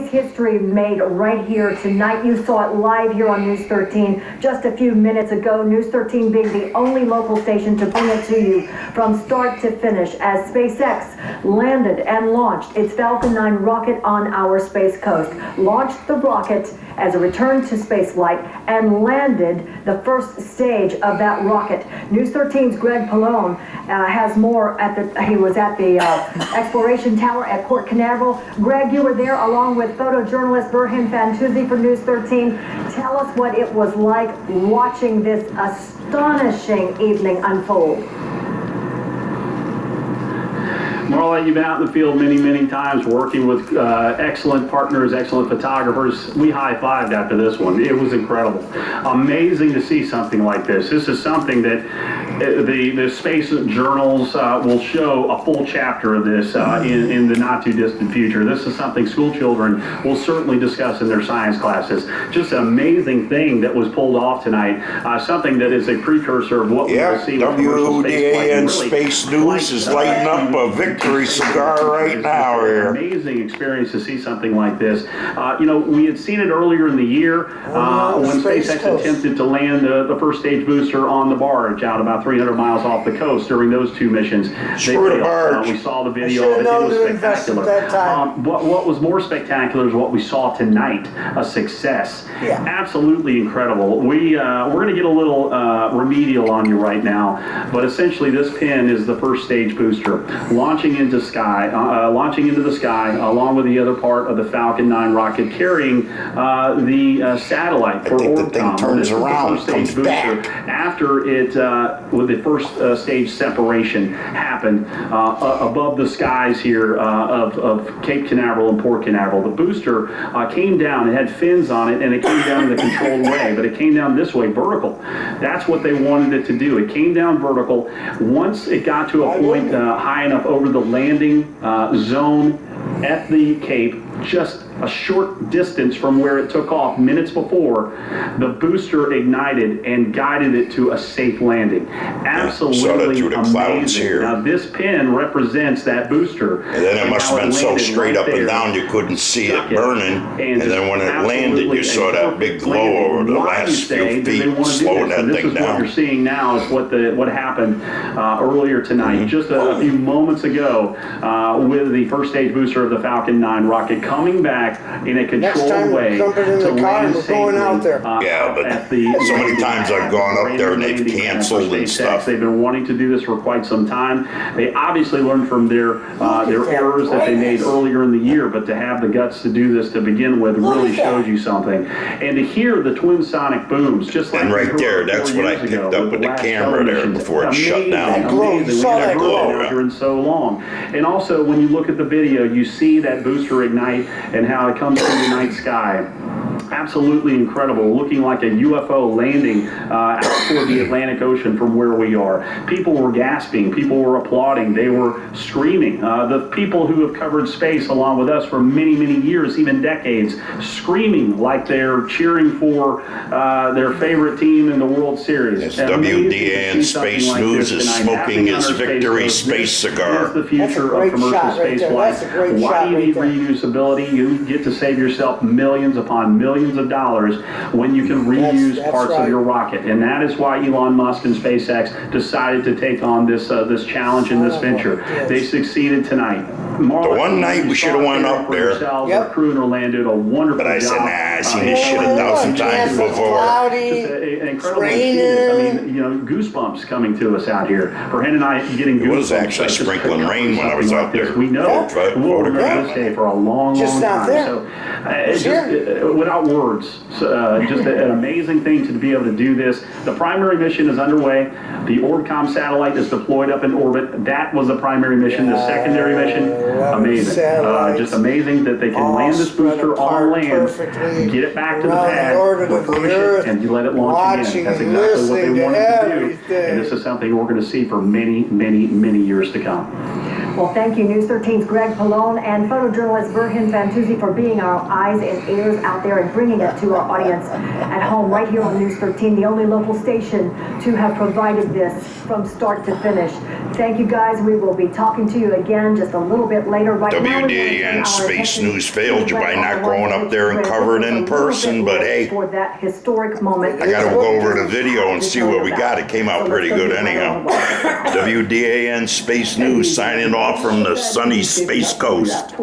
space history made right here tonight. You saw it live here on News 13 just a few minutes ago. News 13 being the only local station to bring it to you from start to finish as SpaceX landed and launched its Falcon 9 rocket on our Space Coast. Launched the rocket as a return to space flight and landed the first stage of that rocket. News 13's Greg Pallone has more he was at the Exploration Tower at Port Canaveral. Greg, you were there along with photojournalist Burhan Fantuzzi for News 13. Tell us what it was like watching this astonishing evening unfold. Marla, you've been out in the field many, many times working with excellent partners, excellent photographers. We high-fived after this one. It was incredible. Amazing to see something like this. This is something that the space journals will show a full chapter of this in the not-too-distant future. This is something school children will certainly discuss in their science classes. Just an amazing thing that was pulled off tonight. Something that is a precursor of what we will see with commercial space flight. WDAN Space News is lighting up a victory cigar right now here. Amazing experience to see something like this. You know, we had seen it earlier in the year when SpaceX attempted to land the first stage booster on the barge out about 300 miles off the coast during those two missions. We saw the video of it. It was spectacular. What was more spectacular is what we saw tonight, a success. Yeah. Absolutely incredible. We're going to get a little remedial on you right now, but essentially this pin is the first stage booster launching into the sky along with the other part of the Falcon 9 rocket carrying the satellite for Orbcom. Turns around, comes back after it with the first stage separation happened above the skies here of Cape Canaveral and Port Canaveral. The booster came down. It had fins on it, and it came down in the controlled way, but it came down this way, vertical. That's what they wanted it to do. It came down vertical. Once it got to a point high enough over the landing zone at the Cape, just a short distance from where it took off minutes before, the booster ignited and guided it to a safe landing. Absolutely amazing. Now this pin represents that booster. And then it must have been so straight up and down you couldn't see it burning. And then when it landed, you saw that big glow over the last few feet, slowing that thing down. What you're seeing now is what happened earlier tonight, just a few moments ago, with the first stage booster of the Falcon 9 rocket coming back in a controlled way to land safely. Yeah, but so many times I've gone up there and they've canceled and stuff. They've been wanting to do this for quite some time. They obviously learned from their errors that they made earlier in the year, but to have the guts to do this to begin with really shows you something. And to hear the twin sonic booms, just like right there, that's what I picked up with the camera there before it shut down. Amazing. That glow here in so long. And also, when you look at the video, you see that booster ignite and how it comes through the night sky. Absolutely incredible, looking like a UFO landing out toward the Atlantic Ocean from where we are. People were gasping, people were applauding, they were screaming. The people who have covered space along with us for many, many years, even decades, screaming like they're cheering for their favorite team in the World Series. Yes, WDAN Space News is smoking his victory space cigar. This is the future of commercial space flight. Why do you need reusability? You get to save yourself millions upon millions of dollars when you can reuse parts of your rocket. And that is why Elon Musk and SpaceX decided to take on this challenge and this venture. They succeeded tonight. The one night we should have went up there. Our crew in Orlando did a wonderful job. But I said, nah, I've seen this shit 1,000 times before. Just an incredible experience. I mean, you know, goosebumps coming to us out here. For Hen and I getting goosebumps. It was actually sprinkling rain when I was out there. We know we'll remember this day for a long, long time. So, without words, just an amazing thing to be able to do this. The primary mission is underway. The Orbcom satellite is deployed up in orbit. That was the primary mission. The secondary mission, amazing. Just amazing that they can land this booster on land, get it back to the pad, refurbish it, and you let it launch again. That's exactly what they wanted to do. And this is something we're going to see for many, many, many years to come. Well, thank you, News 13's Greg Pallone and photojournalist Burhan Fantuzzi for being our eyes and ears out there and bringing it to our audience at home right here on News 13, the only local station to have provided this from start to finish. Thank you, guys. We will be talking to you again just a little bit later. Right now, WDAN Space News failed you by not going up there and covering it in person, but hey, for that historic moment. I gotta go over the video and see what we got. It came out pretty good anyhow. WDAN Space News signing off from the sunny Space Coast.